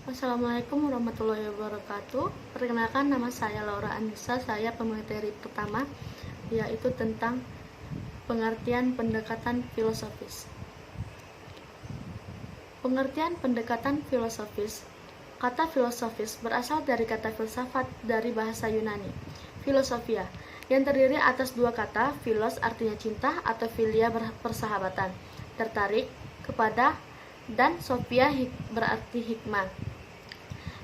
Assalamualaikum warahmatullahi wabarakatuh. Perkenalkan, nama saya Laura Anissa. Saya pemateri pertama, yaitu tentang pengertian pendekatan filosofis. Pengertian pendekatan filosofis. Kata filosofis berasal dari kata filsafat dari bahasa Yunani, filosofia, yang terdiri atas dua kata, philos artinya cinta atau philia persahabatan, tertarik, kepada, dan sophia berarti hikmah.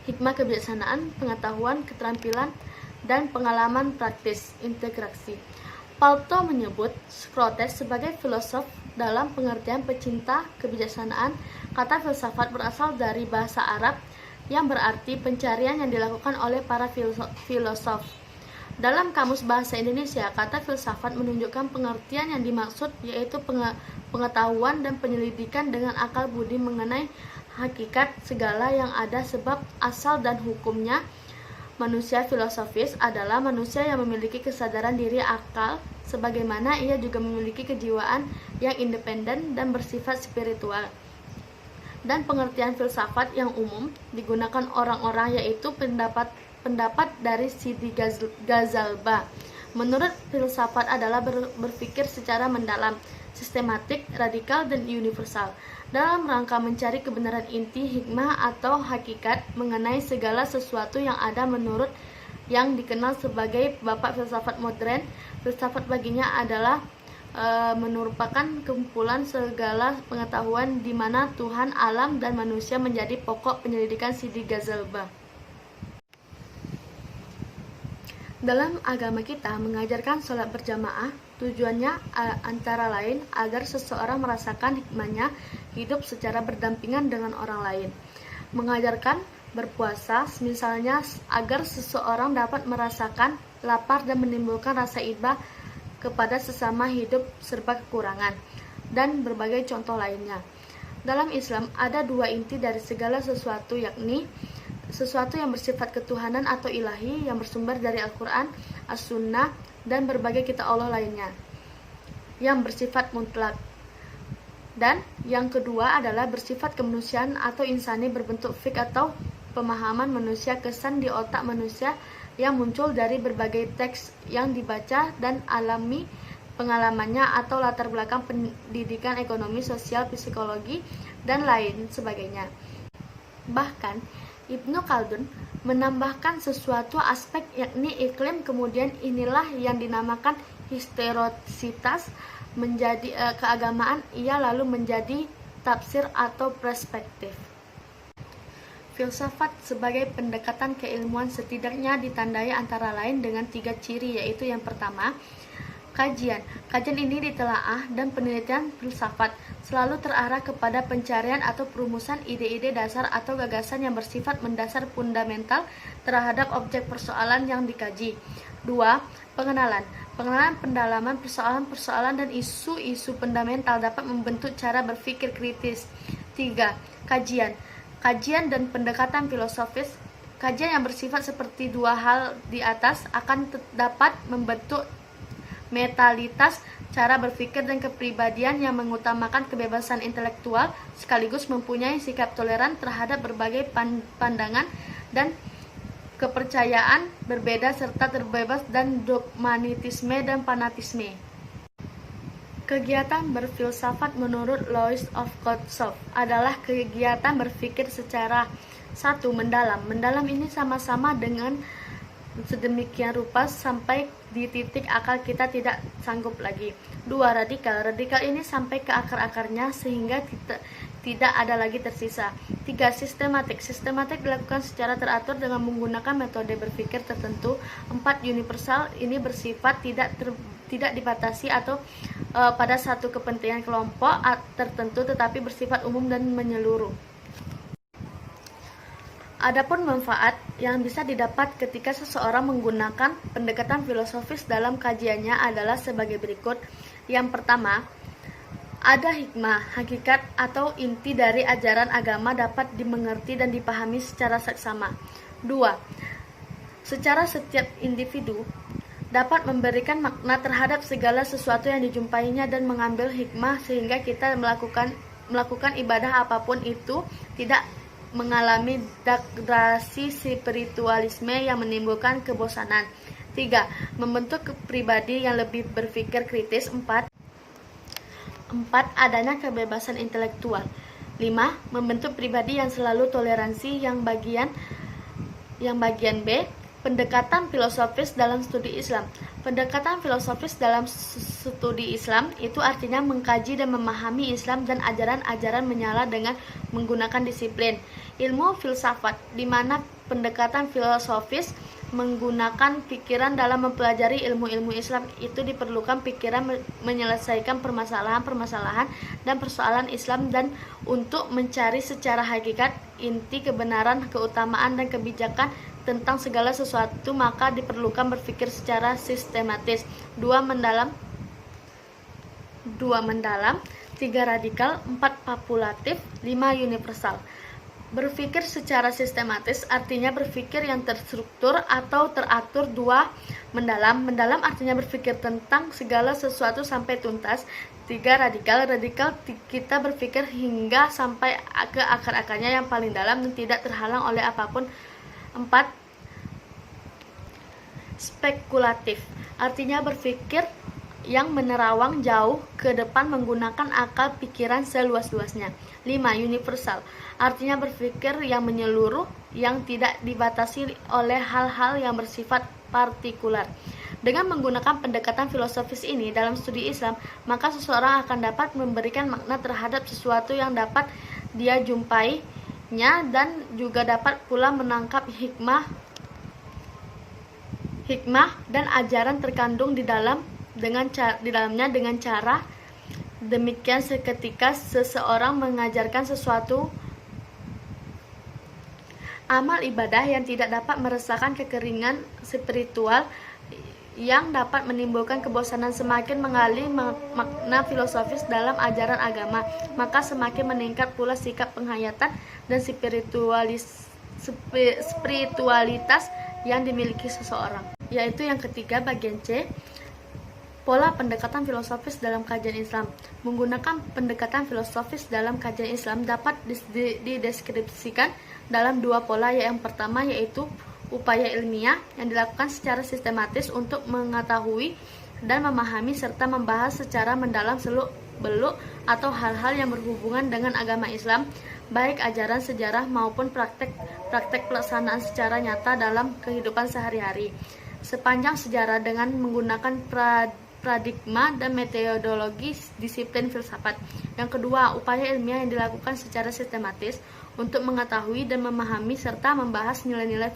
Hikmah kebijaksanaan, pengetahuan, keterampilan, dan pengalaman praktis, integrasi. Plato menyebut Socrates sebagai filosof dalam pengertian pecinta kebijaksanaan. Kata filsafat berasal dari bahasa Arab yang berarti pencarian yang dilakukan oleh para filosof. Dalam Kamus Bahasa Indonesia, kata filsafat menunjukkan pengertian yang dimaksud, yaitu pengetahuan dan penyelidikan dengan akal budi mengenai hakikat segala yang ada, sebab asal dan hukumnya. Manusia filosofis adalah manusia yang memiliki kesadaran diri akal, sebagaimana ia juga memiliki kejiwaan yang independen dan bersifat spiritual. Dan pengertian filsafat yang umum digunakan orang-orang, yaitu pendapat dari Sidi Ghazalba. Menurut filsafat adalah berpikir secara mendalam, sistematik, radikal, dan universal, dalam rangka mencari kebenaran inti, hikmah atau hakikat mengenai segala sesuatu yang ada. Menurut yang dikenal sebagai bapak filsafat modern, filsafat baginya adalah merupakan kumpulan segala pengetahuan di mana Tuhan, alam, dan manusia menjadi pokok penyelidikan Sidi Ghazalba. Dalam agama kita mengajarkan sholat berjamaah, tujuannya antara lain agar seseorang merasakan hikmahnya hidup secara berdampingan dengan orang lain. Mengajarkan berpuasa, misalnya agar seseorang dapat merasakan lapar dan menimbulkan rasa iba kepada sesama hidup serba kekurangan, dan berbagai contoh lainnya. Dalam Islam ada dua inti dari segala sesuatu, yakni sesuatu yang bersifat ketuhanan atau ilahi yang bersumber dari Al-Quran, As-Sunnah, dan berbagai kitab Allah lainnya yang bersifat mutlak. Dan yang kedua adalah bersifat kemanusiaan atau insani, berbentuk fik atau pemahaman manusia, kesan di otak manusia yang muncul dari berbagai teks yang dibaca dan alami pengalamannya atau latar belakang pendidikan, ekonomi, sosial, psikologi, dan lain sebagainya. Bahkan Ibnu Khaldun menambahkan sesuatu aspek, yakni iklim, kemudian inilah yang dinamakan historisitas menjadi keagamaan. Ia lalu menjadi tafsir atau perspektif. Filsafat sebagai pendekatan keilmuan setidaknya ditandai antara lain dengan 3 ciri, yaitu yang pertama, kajian. Kajian ini ditelaah dan penelitian filsafat selalu terarah kepada pencarian atau perumusan ide-ide dasar atau gagasan yang bersifat mendasar fundamental terhadap objek persoalan yang dikaji. 2. Pengenalan. Pengenalan pendalaman persoalan-persoalan dan isu-isu fundamental dapat membentuk cara berpikir kritis. 3. Kajian. Kajian dan pendekatan filosofis. Kajian yang bersifat seperti dua hal di atas akan dapat membentuk mentalitas, cara berpikir, dan kepribadian yang mengutamakan kebebasan intelektual sekaligus mempunyai sikap toleran terhadap berbagai pandangan dan kepercayaan berbeda serta terbebas dan dogmatisme dan fanatisme. Kegiatan berfilsafat menurut Louis of Kotsoff adalah kegiatan berpikir secara 1. Mendalam. Mendalam ini sama-sama dengan sedemikian rupa sampai di titik akal kita tidak sanggup lagi. 2. Radikal. Radikal ini sampai ke akar-akarnya sehingga tidak ada lagi tersisa. 3. Sistematik. Sistematik dilakukan secara teratur dengan menggunakan metode berpikir tertentu. 4. Universal. Ini bersifat tidak dibatasi atau pada satu kepentingan kelompok tertentu, tetapi bersifat umum dan menyeluruh. Adapun manfaat yang bisa didapat ketika seseorang menggunakan pendekatan filosofis dalam kajiannya adalah sebagai berikut. Yang pertama, ada hikmah, hakikat atau inti dari ajaran agama dapat dimengerti dan dipahami secara seksama. 2. Secara setiap individu dapat memberikan makna terhadap segala sesuatu yang dijumpainya dan mengambil hikmah sehingga kita melakukan ibadah apapun itu tidak mengalami degradasi spiritualisme yang menimbulkan kebosanan. 3. Membentuk pribadi yang lebih berpikir kritis. 4. Adanya kebebasan intelektual. 5. Membentuk pribadi yang selalu toleransi. Yang bagian B, pendekatan filosofis dalam studi Islam. Pendekatan filosofis dalam studi Islam itu artinya mengkaji dan memahami Islam dan ajaran-ajaran menyala dengan menggunakan disiplin ilmu filsafat, di mana pendekatan filosofis menggunakan pikiran dalam mempelajari ilmu-ilmu Islam. Itu diperlukan pikiran menyelesaikan permasalahan-permasalahan dan persoalan Islam, dan untuk mencari secara hakikat inti kebenaran, keutamaan, dan kebijakan tentang segala sesuatu, maka diperlukan berpikir secara sistematis. 2 mendalam, 3 radikal, 4 populatif, 5 universal. Berpikir secara sistematis artinya berpikir yang terstruktur atau teratur. 2 mendalam artinya berpikir tentang segala sesuatu sampai tuntas. 3 radikal, kita berpikir hingga sampai ke akar-akarnya yang paling dalam dan tidak terhalang oleh apapun. 4 spekulatif artinya berpikir yang menerawang jauh ke depan menggunakan akal pikiran seluas-luasnya. 5 universal artinya berpikir yang menyeluruh, yang tidak dibatasi oleh hal-hal yang bersifat partikular. Dengan menggunakan pendekatan filosofis ini dalam studi Islam, maka seseorang akan dapat memberikan makna terhadap sesuatu yang dapat dia jumpainya, dan juga dapat pula menangkap hikmah dan ajaran terkandung di dalamnya dengan cara demikian. Seketika seseorang mengajarkan sesuatu amal ibadah yang tidak dapat meresahkan kekeringan spiritual yang dapat menimbulkan kebosanan. Semakin menggali makna filosofis dalam ajaran agama, maka semakin meningkat pula sikap penghayatan dan spiritualitas yang dimiliki seseorang. Yaitu yang ketiga, bagian C, pola pendekatan filosofis dalam kajian Islam. Menggunakan pendekatan filosofis dalam kajian Islam dapat dideskripsikan dalam 2 pola. Yang pertama yaitu upaya ilmiah yang dilakukan secara sistematis untuk mengetahui dan memahami serta membahas secara mendalam seluk-beluk atau hal-hal yang berhubungan dengan agama Islam, baik ajaran, sejarah maupun praktek pelaksanaan secara nyata dalam kehidupan sehari-hari sepanjang sejarah dengan menggunakan paradigma dan metodologi disiplin filsafat. Yang kedua, upaya ilmiah yang dilakukan secara sistematis untuk mengetahui dan memahami serta membahas nilai-nilai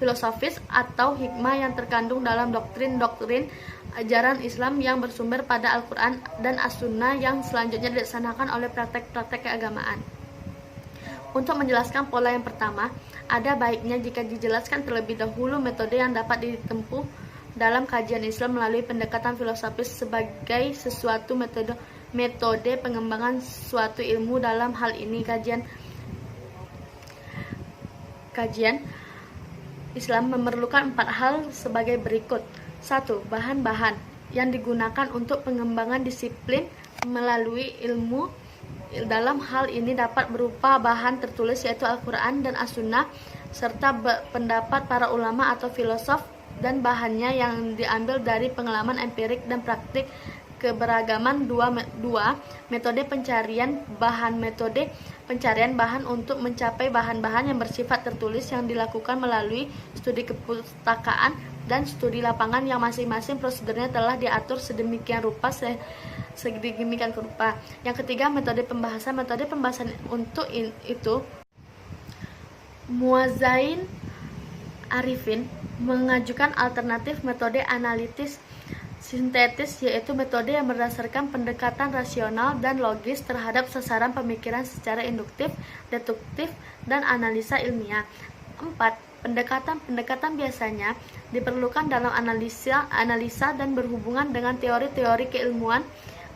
filosofis atau hikmah yang terkandung dalam doktrin-doktrin ajaran Islam yang bersumber pada Al-Quran dan As-Sunnah, yang selanjutnya dilaksanakan oleh praktek-praktek keagamaan. Untuk menjelaskan pola yang pertama, ada baiknya jika dijelaskan terlebih dahulu metode yang dapat ditempuh dalam kajian Islam melalui pendekatan filosofis sebagai sesuatu metode pengembangan suatu ilmu. Dalam hal ini kajian Islam memerlukan 4 hal sebagai berikut. 1. Bahan-bahan yang digunakan untuk pengembangan disiplin melalui ilmu. Dalam hal ini dapat berupa bahan tertulis yaitu Al-Quran dan As-Sunnah serta pendapat para ulama atau filosof, dan bahannya yang diambil dari pengalaman empirik dan praktik keberagaman. 2. Metode pencarian bahan. Metode pencarian bahan untuk mencapai bahan-bahan yang bersifat tertulis yang dilakukan melalui studi kepustakaan dan studi lapangan yang masing-masing prosedurnya telah diatur sedemikian rupa. Yang ketiga, metode pembahasan. Metode pembahasan untuk itu Muazzain Arifin mengajukan alternatif metode analitis sintetis, yaitu metode yang berdasarkan pendekatan rasional dan logis terhadap sasaran pemikiran secara induktif, deduktif, dan analisa ilmiah. 4. Pendekatan biasanya diperlukan dalam analisa dan berhubungan dengan teori-teori keilmuan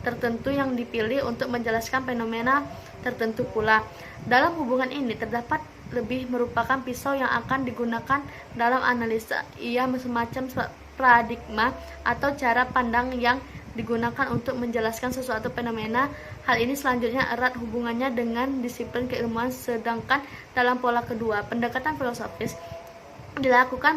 tertentu yang dipilih untuk menjelaskan fenomena tertentu pula. Dalam hubungan ini terdapat lebih merupakan pisau yang akan digunakan dalam analisa. Ia semacam paradigma atau cara pandang yang digunakan untuk menjelaskan sesuatu fenomena. Hal ini selanjutnya erat hubungannya dengan disiplin keilmuan, sedangkan dalam pola kedua, pendekatan filosofis dilakukan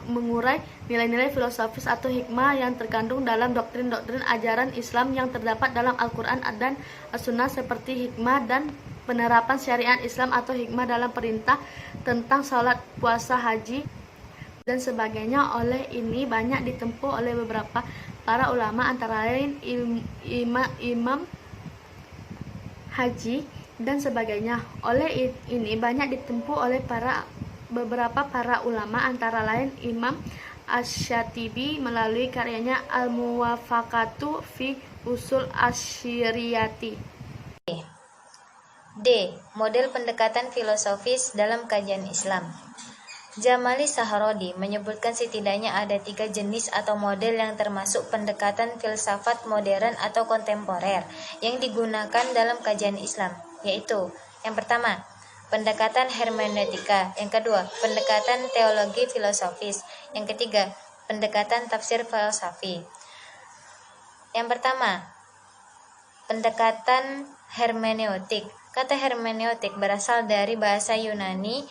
mengurai nilai-nilai filosofis atau hikmah yang terkandung dalam doktrin-doktrin ajaran Islam yang terdapat dalam Al-Quran dan As-Sunnah, seperti hikmah dan penerapan syariat Islam atau hikmah dalam perintah tentang salat, puasa, haji, dan sebagainya. Oleh ini banyak ditempuh oleh beberapa para ulama, antara lain Imam Haji dan sebagainya. Oleh ini banyak ditempuh oleh beberapa para ulama, antara lain Imam Asy-Syatibi melalui karyanya Al-Muwafaqatu fi Usul Asy-Syiriyati. D. Model pendekatan filosofis dalam kajian Islam. Jamali Sahrodi menyebutkan setidaknya ada 3 jenis atau model yang termasuk pendekatan filsafat modern atau kontemporer yang digunakan dalam kajian Islam, yaitu: yang pertama, pendekatan hermeneutika; yang kedua, pendekatan teologi filosofis; yang ketiga, pendekatan tafsir filsafi. Yang pertama, pendekatan hermeneutik. Kata hermeneutik berasal dari bahasa Yunani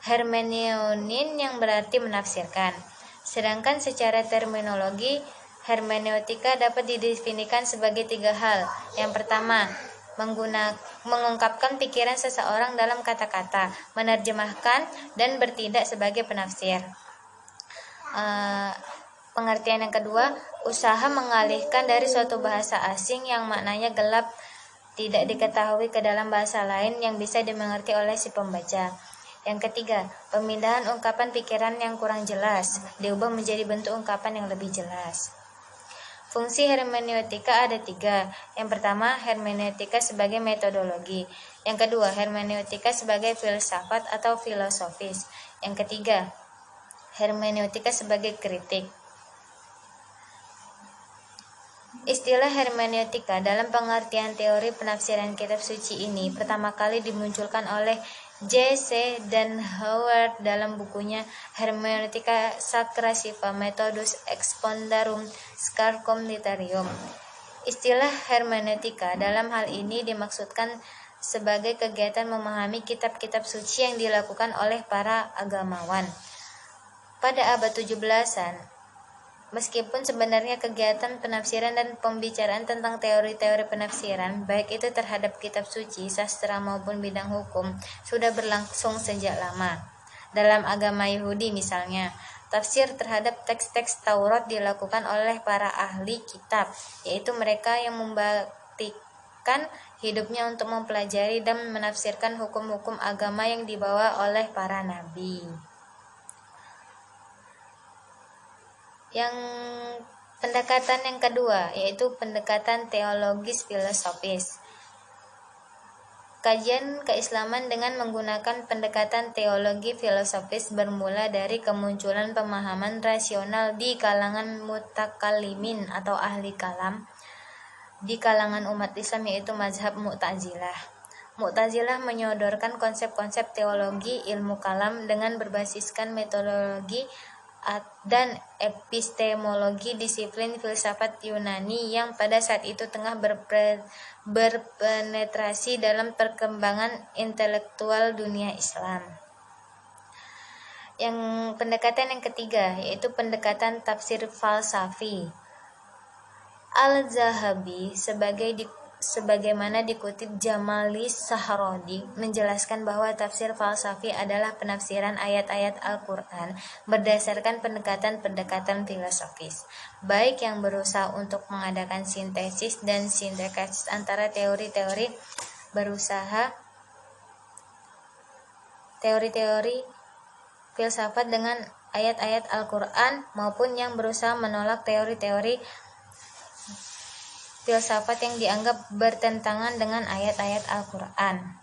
hermeneonin yang berarti menafsirkan. Sedangkan secara terminologi, hermeneutika dapat didefinisikan sebagai 3 hal. Yang pertama, mengungkapkan pikiran seseorang dalam kata-kata, menerjemahkan, dan bertindak sebagai penafsir. Pengertian yang kedua, usaha mengalihkan dari suatu bahasa asing yang maknanya gelap, tidak diketahui, ke dalam bahasa lain yang bisa dimengerti oleh si pembaca. Yang ketiga, pemindahan ungkapan pikiran yang kurang jelas, diubah menjadi bentuk ungkapan yang lebih jelas. Fungsi hermeneutika ada 3. Yang pertama, hermeneutika sebagai metodologi. Yang kedua, hermeneutika sebagai filsafat atau filosofis. Yang ketiga, hermeneutika sebagai kritik. Istilah hermeneutika dalam pengertian teori penafsiran kitab suci ini pertama kali dimunculkan oleh J.C. dan Howard dalam bukunya Hermeneutica Sacra Siva Methodus Expondarum Scarcum Literarum. Istilah hermeneutika dalam hal ini dimaksudkan sebagai kegiatan memahami kitab-kitab suci yang dilakukan oleh para agamawan pada abad 17-an. Meskipun sebenarnya kegiatan penafsiran dan pembicaraan tentang teori-teori penafsiran, baik itu terhadap kitab suci, sastra maupun bidang hukum, sudah berlangsung sejak lama. Dalam agama Yahudi misalnya, tafsir terhadap teks-teks Taurat dilakukan oleh para ahli kitab, yaitu mereka yang membaktikan hidupnya untuk mempelajari dan menafsirkan hukum-hukum agama yang dibawa oleh para nabi. Yang pendekatan yang kedua, yaitu pendekatan teologis filosofis. Kajian keislaman dengan menggunakan pendekatan teologi filosofis bermula dari kemunculan pemahaman rasional di kalangan mutakallimin atau ahli kalam di kalangan umat Islam, yaitu mazhab Mu'tazilah. Mu'tazilah menyodorkan konsep-konsep teologi ilmu kalam dengan berbasiskan metodologi dan epistemologi disiplin filsafat Yunani yang pada saat itu tengah berpenetrasi dalam perkembangan intelektual dunia Islam. Yang pendekatan yang ketiga, yaitu pendekatan tafsir falsafi. Al-Zahabi sebagaimana dikutip Jamali Sahrodi menjelaskan bahwa tafsir falsafi adalah penafsiran ayat-ayat Al-Quran berdasarkan pendekatan-pendekatan filosofis, baik yang berusaha untuk mengadakan sintesis dan sintesis antara teori-teori filsafat dengan ayat-ayat Al-Quran, maupun yang berusaha menolak teori-teori filsafat yang dianggap bertentangan dengan ayat-ayat Al-Quran.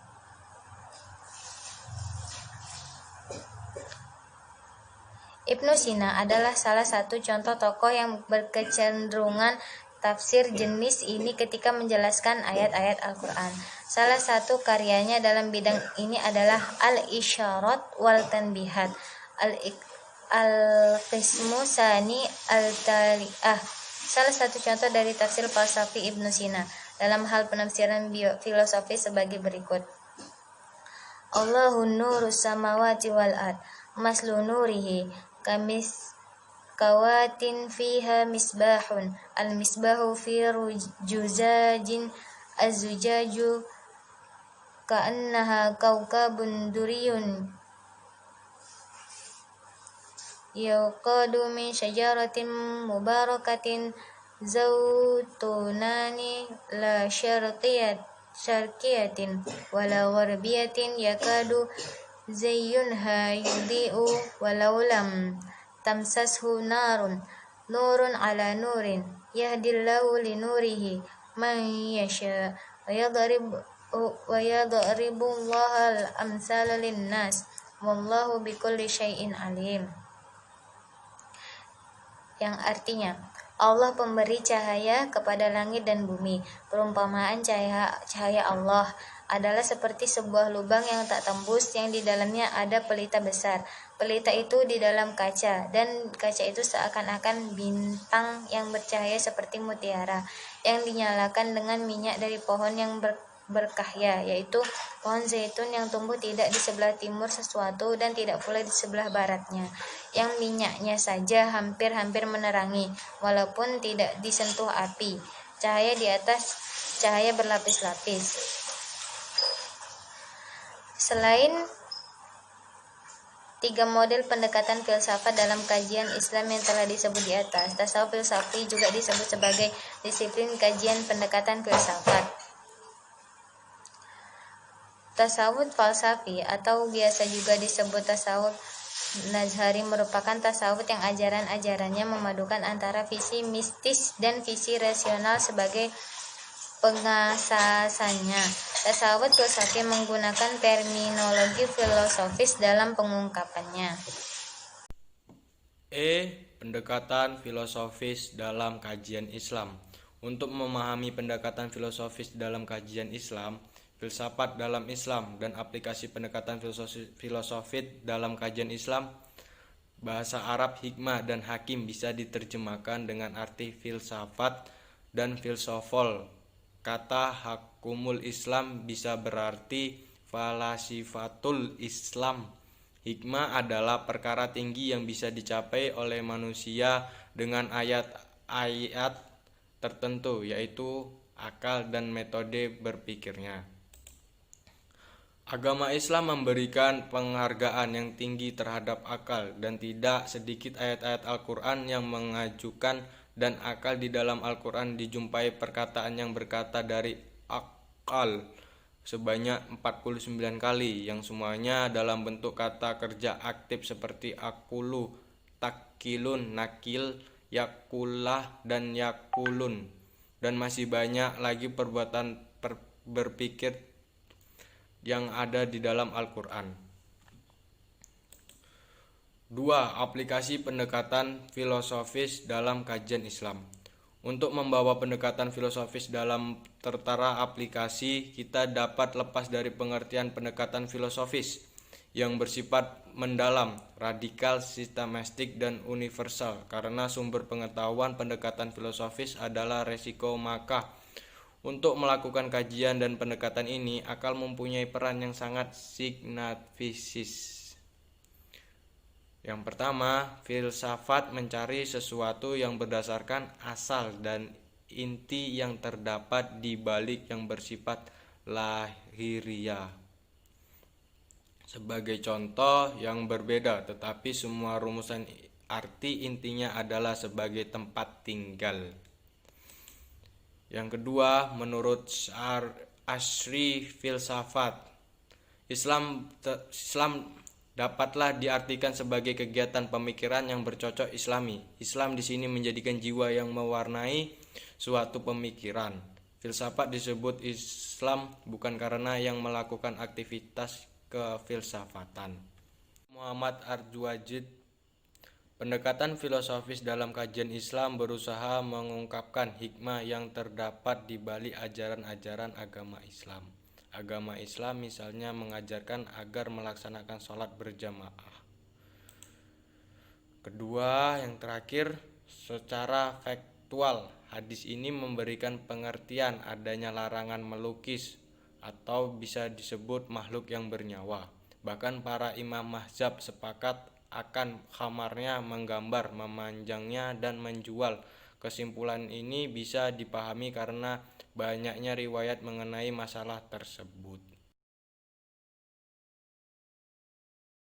Ibnu Sina adalah salah satu contoh tokoh yang berkecenderungan tafsir jenis ini ketika menjelaskan ayat-ayat Al-Quran. Salah satu karyanya dalam bidang ini adalah Al-Isyarat wal Tanbihat, Al-Qismu Sani Al-Tali'ah, Salah satu contoh dari tafsir falsafi Ibnu Sina dalam hal penafsiran filosofi sebagai berikut. Allahun nurus samawati wal ard, maslu nurihi kamis kawatin fiha misbahun, al misbahu fi rujuzajin azujaju ka'annaha kaukabun duriyun yuqadu min syajaratin mubarakatin zautunani la syarqiyatin wala gharbiyatin yakadu zayyunha yudhi'u walau lam tamsashu nurun ala nurin yahdillahu li nurihi man yasha wa yadribu Allahal amsala linnas wallahu bikulli syai'in alim. Yang artinya, Allah pemberi cahaya kepada langit dan bumi. Perumpamaan cahaya Allah adalah seperti sebuah lubang yang tak tembus, yang di dalamnya ada pelita besar. Pelita itu di dalam kaca, dan kaca itu seakan-akan bintang yang bercahaya seperti mutiara, yang dinyalakan dengan minyak dari pohon yang bercahaya, yaitu pohon zaitun yang tumbuh tidak di sebelah timur sesuatu dan tidak pula di sebelah baratnya, yang minyaknya saja hampir-hampir menerangi, walaupun tidak disentuh api. Cahaya di atas cahaya berlapis-lapis. Selain 3 model pendekatan filsafat dalam kajian Islam yang telah disebut di atas, tasawuf filsafi juga disebut sebagai disiplin kajian pendekatan filsafat. Tasawuf falsafi atau biasa juga disebut tasawuf nazhari merupakan tasawuf yang ajaran-ajarannya memadukan antara visi mistis dan visi rasional sebagai pengasasannya. Tasawuf filsafi menggunakan terminologi filosofis dalam pengungkapannya. Pendekatan filosofis dalam kajian Islam. Untuk memahami pendekatan filosofis dalam kajian Islam, filsafat dalam Islam, dan aplikasi pendekatan filosofis dalam kajian Islam, bahasa Arab hikmah dan hakim bisa diterjemahkan dengan arti filsafat dan filsofol. Kata hakumul Islam bisa berarti falasifatul Islam. Hikmah adalah perkara tinggi yang bisa dicapai oleh manusia dengan ayat-ayat tertentu, yaitu akal dan metode berpikirnya. Agama Islam memberikan penghargaan yang tinggi terhadap akal, dan tidak sedikit ayat-ayat Al-Quran yang mengajukan dan akal. Di dalam Al-Quran dijumpai perkataan yang berkata dari akal sebanyak 49 kali, yang semuanya dalam bentuk kata kerja aktif seperti akulu, takilun, nakil, yakulah, dan yakulun. Dan masih banyak lagi perbuatan berpikir yang ada di dalam Al-Quran. 2. Aplikasi pendekatan filosofis dalam kajian Islam. Untuk membawa pendekatan filosofis dalam tertera aplikasi, kita dapat lepas dari pengertian pendekatan filosofis yang bersifat mendalam, radikal, sistematik, dan universal, karena sumber pengetahuan pendekatan filosofis adalah resiko. Maka untuk melakukan kajian dan pendekatan ini, akal mempunyai peran yang sangat signifikan. Yang pertama, filsafat mencari sesuatu yang berdasarkan asal dan inti yang terdapat di balik yang bersifat lahiriah. Sebagai contoh yang berbeda, tetapi semua rumusan arti intinya adalah sebagai tempat tinggal. Yang kedua, menurut Asy'ari filsafat Islam dapatlah diartikan sebagai kegiatan pemikiran yang bercocok Islami. Islam di sini menjadikan jiwa yang mewarnai suatu pemikiran. Filsafat disebut Islam bukan karena yang melakukan aktivitas kefilsafatan. Muhammad Arjuwajid. Pendekatan filosofis dalam kajian Islam berusaha mengungkapkan hikmah yang terdapat di balik ajaran-ajaran agama Islam. Agama Islam misalnya mengajarkan agar melaksanakan sholat berjamaah. Kedua, yang terakhir, secara kontekstual, hadis ini memberikan pengertian adanya larangan melukis atau bisa disebut makhluk yang bernyawa. Bahkan para imam mazhab sepakat akan khamarnya menggambar, memanjangnya, dan menjual. Kesimpulan ini bisa dipahami karena banyaknya riwayat mengenai masalah tersebut.